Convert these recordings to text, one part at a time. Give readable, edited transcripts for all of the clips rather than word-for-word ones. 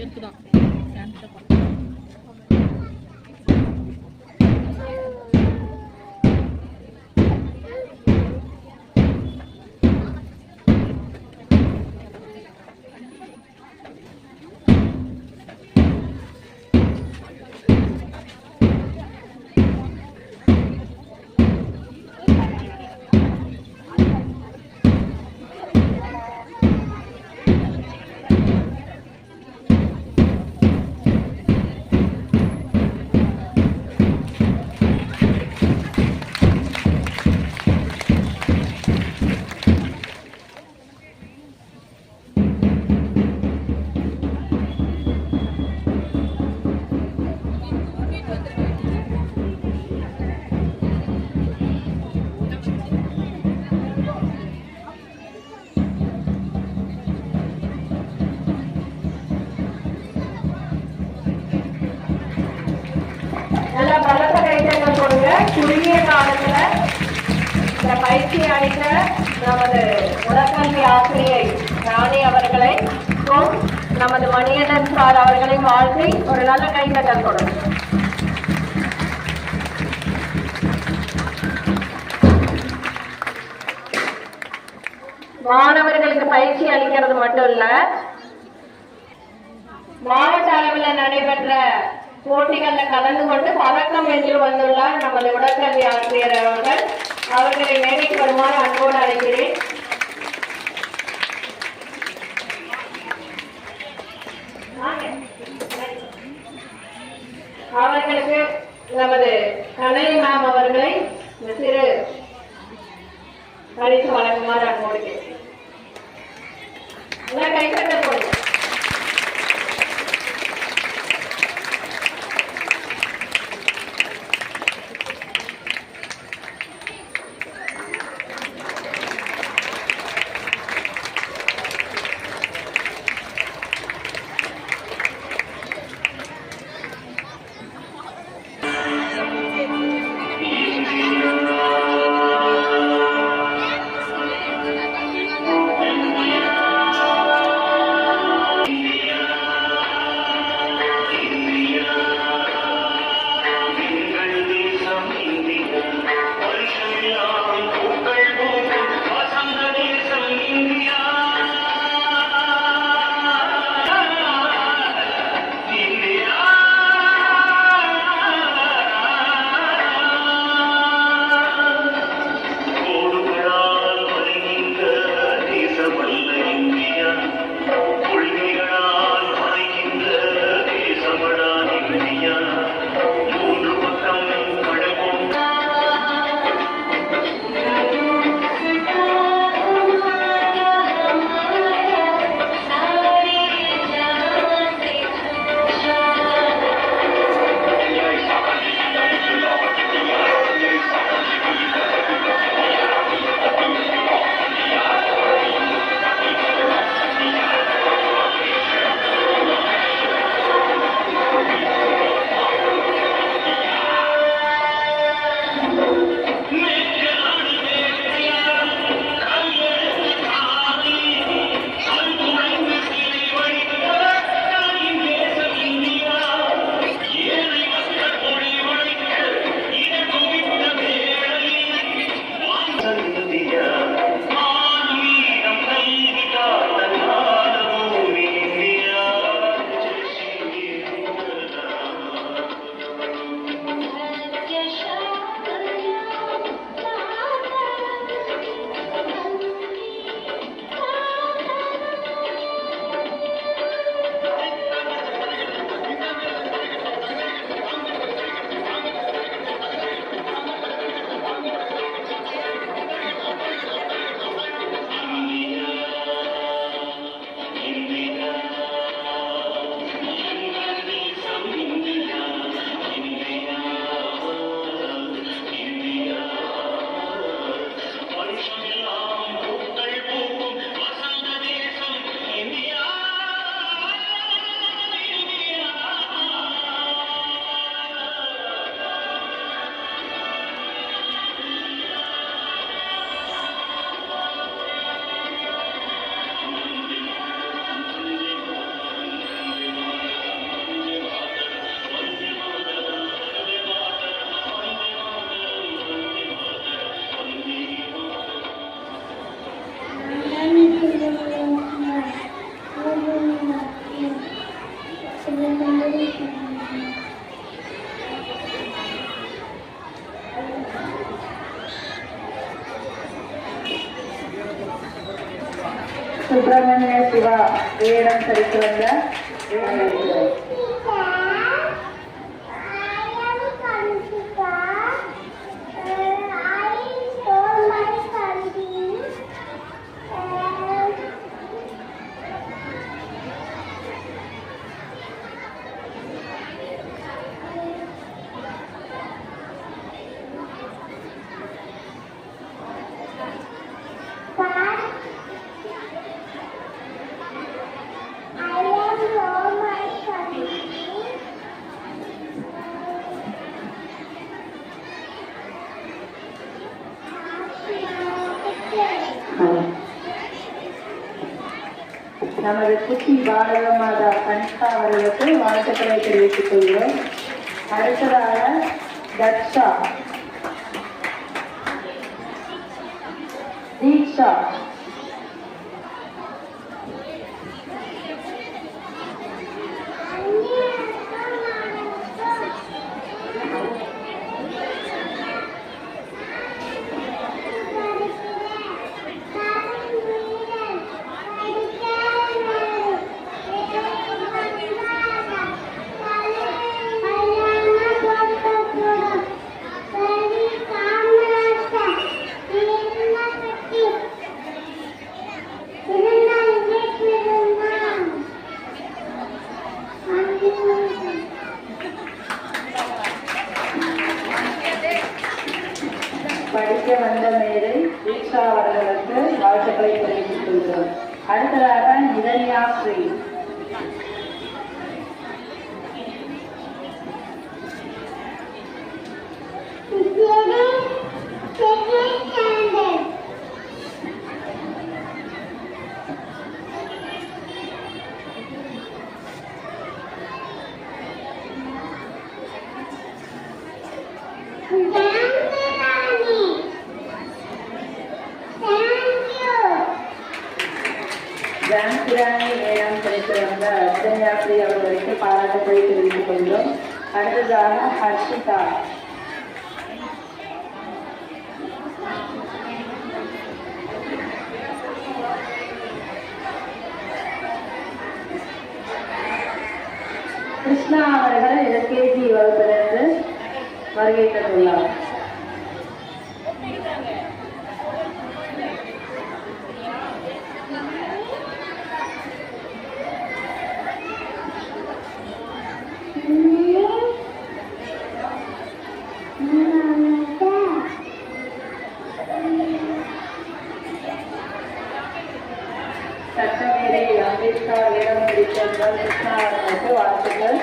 இருக்குதான். குறுகிய காலத்துல இந்த பயிற்சி அளித்த நமது உடற்கல்வி ஆசிரியை ராணி அவர்களை நமது மணியண்ணன் சார் அவர்களை வாழ்த்தி ஒரு நல்ல கைத்தட்டல் கொடுக்கும். மாணவர்களுக்கு பயிற்சி அளிக்கிறது மட்டும் இல்ல, மாவட்ட அளவில் நடைபெற்ற போட்டிகளில் கலந்து கொண்டு பதக்கம் வென்று வந்துள்ளார் நமது உடற்கல்வி ஆசிரியர் அவர்கள். அவர்களை மேடைக்கு வருமாறு அன்போடு அழைக்கிறேன். அவர்களுக்கு நமது கனலி மேம் அவர்களை சிறு பரிசு வழங்குமாறு அன்போடு கேட்கிறேன். கைத்தட்ட போடுங்க. சுப்பிரமணிய சிவா வேடம் தரித்து வந்த நமது குட்டி பாரத மாதா கனிஷ்கா அவர்களுக்கு வாழ்த்துக்களை தெரிவித்துக் கொள்கிறோம். அடுத்ததாக தக்ஷா, தீக்ஷா, படிக்க வந்த மேதை தீக்ஷா அவர்களுக்கு வாழ்த்துக்களை தெரிவித்துக் கொள்கிறோம். அடுத்ததாக நிதன்யா ஸ்ரீ, ஜான்சிராணி வேடம் படித்து வந்த நிதன்யாஸ்ரீ அவர்களுக்கு பாராட்டுக்களை தெரிவித்துக் கொள்கிறோம். அடுத்ததாக ஹர்ஷிதா, கிருஷ்ணா அவர்கள் எல்கேஜி வகுப்பிலிருந்து வருகை தந்துள்ளார். சட்டமேதை அம்பேத்கர் வேடம் பிடித்த கிருஷ்ணா அவர்களுக்கு வாழ்த்துக்கள்.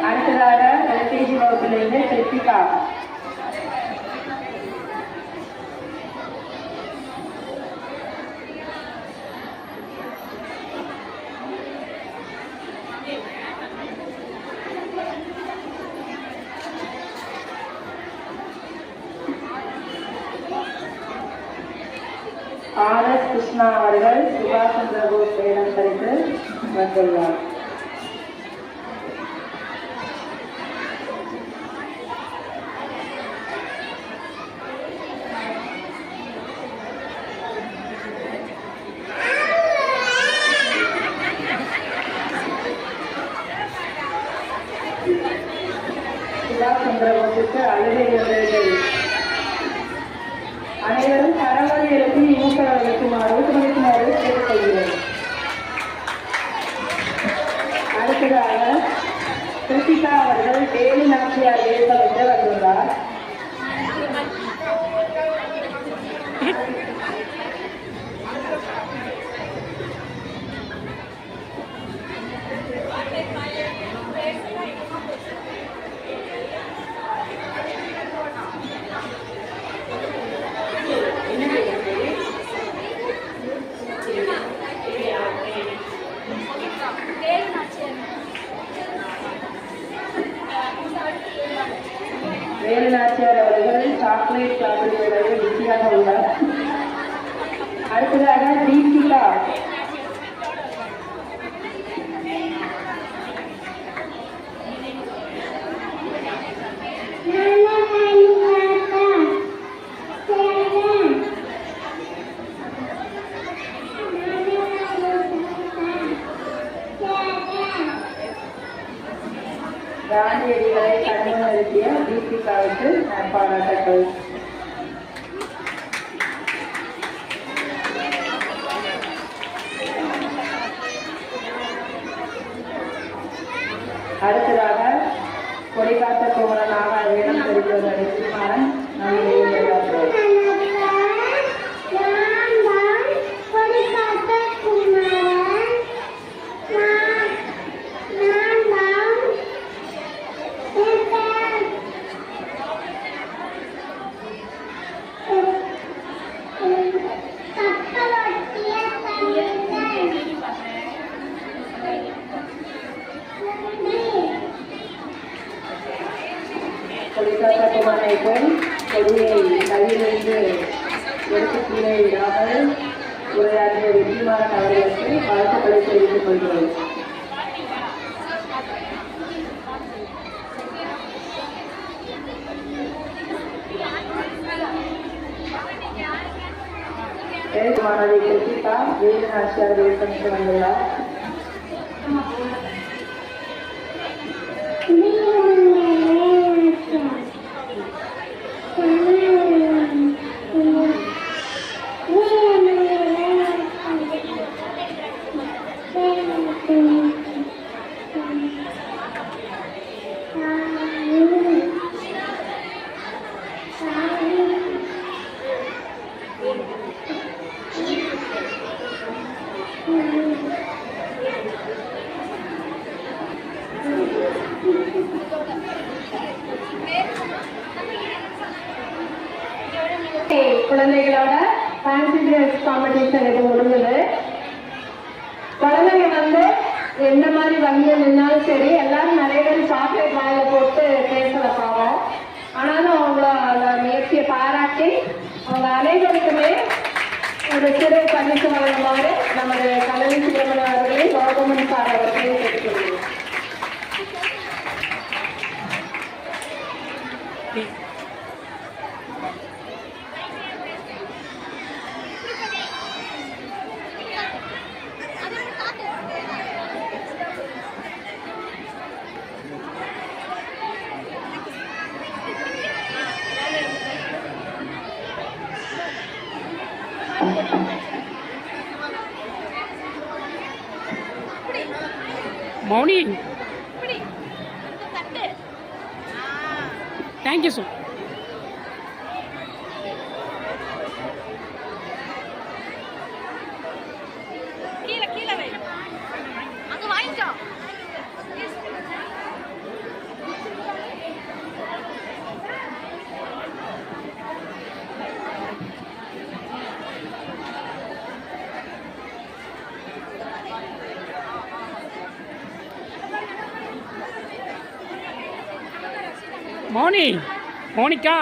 அடுத்ததாக எல்கேஜி வகுப்பிலிருந்து கிருத்திகா, ஆர்.எஸ். கிருஷ்ணா அவர்கள் சுபாஷ் சந்திர போஸ் வேடம் தரித்து வந்துள்ளார். சுபாஷ் சந்திர போஸுக்கு அழுகை வந்தது. அனைவரும் கரவொலி எழுப்பி ஊக்கமளிக்குமாறு கேட்டுக்கொள்கிறோம். அடுத்ததாக கிருத்திகா அவர்கள் டெய்லி நாச்சியார் வேடம் என்று வந்துள்ளார். வேலு நாச்சியார் அவர்கள் சாக்லேட் சாப்பிடுவதற்கு பிஸியாக உள்ளார். அடுத்ததாக தீபிகா, காந்தியடிகளை கண்முன் நிறுத்திய தீபிகாவுக்கு பாராட்டுக்கள். அடுத்ததாக கொடிகாத்த குமரனாக வேடம் தெரிந்தவர் நடிசுமாறன் கொடிகாத்த குமரனை போல் கொடியை கையிலிருந்து எடுத்து கீழே விடாமல் உரையாற்றிய வெற்றிமாறன் அவர்களுக்கு வாழ்த்துக்களை தெரிவித்துக் கொள்கிறோம். மாணவி கிருத்திகா வேலு நாச்சியார் வேட்பணிக்கு வந்துள்ளார். குழந்தைகளோட ஃபேன்சி ட்ரெஸ் காம்படிஷன் இது முடிஞ்சது. குழந்தைங்க வந்து எந்த மாதிரி வங்கிய நின்னாலும் சரி, எல்லாரும் நிறைய பேர் சாக்லேட் வாயில போட்டு பேசல பாவம். ஆனாலும் அவங்களோட முயற்சியை பாராட்டி அவங்க அனைவருக்குமே ஒரு சிறு பரிசு வழங்குமாறு நமது கல்வி சிறுவன் அவர்களே கௌதமன் சார் அவர்களே கேட்டுக்கொள்கிறோம். Mouni, thank you sir. மௌனி, மௌனிகா,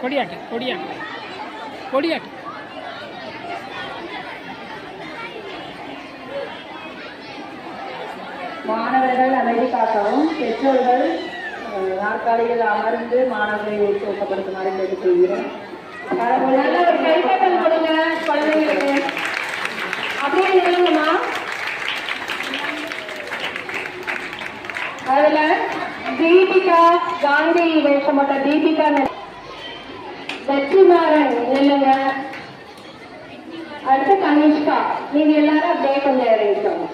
கொடியாட்டு கொடியாட்டு கொடியாட்டு. மாணவர்கள் அமைதி காக்கவும் பெற்றோர்கள் நாற்காலியில் அமர்ந்து மாணவர்களை ஊக்கப்படுத்துமாறு கேட்டுக்கொள்கிறேன். நல்ல ஒரு கைத்தட்டல் கொடுங்க குழந்தைங்களுக்கு. அப்படியே நில்லுங்கம்மா. அதுல தீபிகா, காந்தி வேஷப்பட்ட தீபிகா, வெற்றிமாறன் நில்லுங்க. அடுத்து கனிஷ்கா. நீங்க எல்லாரும் அப்படியே கொஞ்சம் இறங்கிக்கோங்க.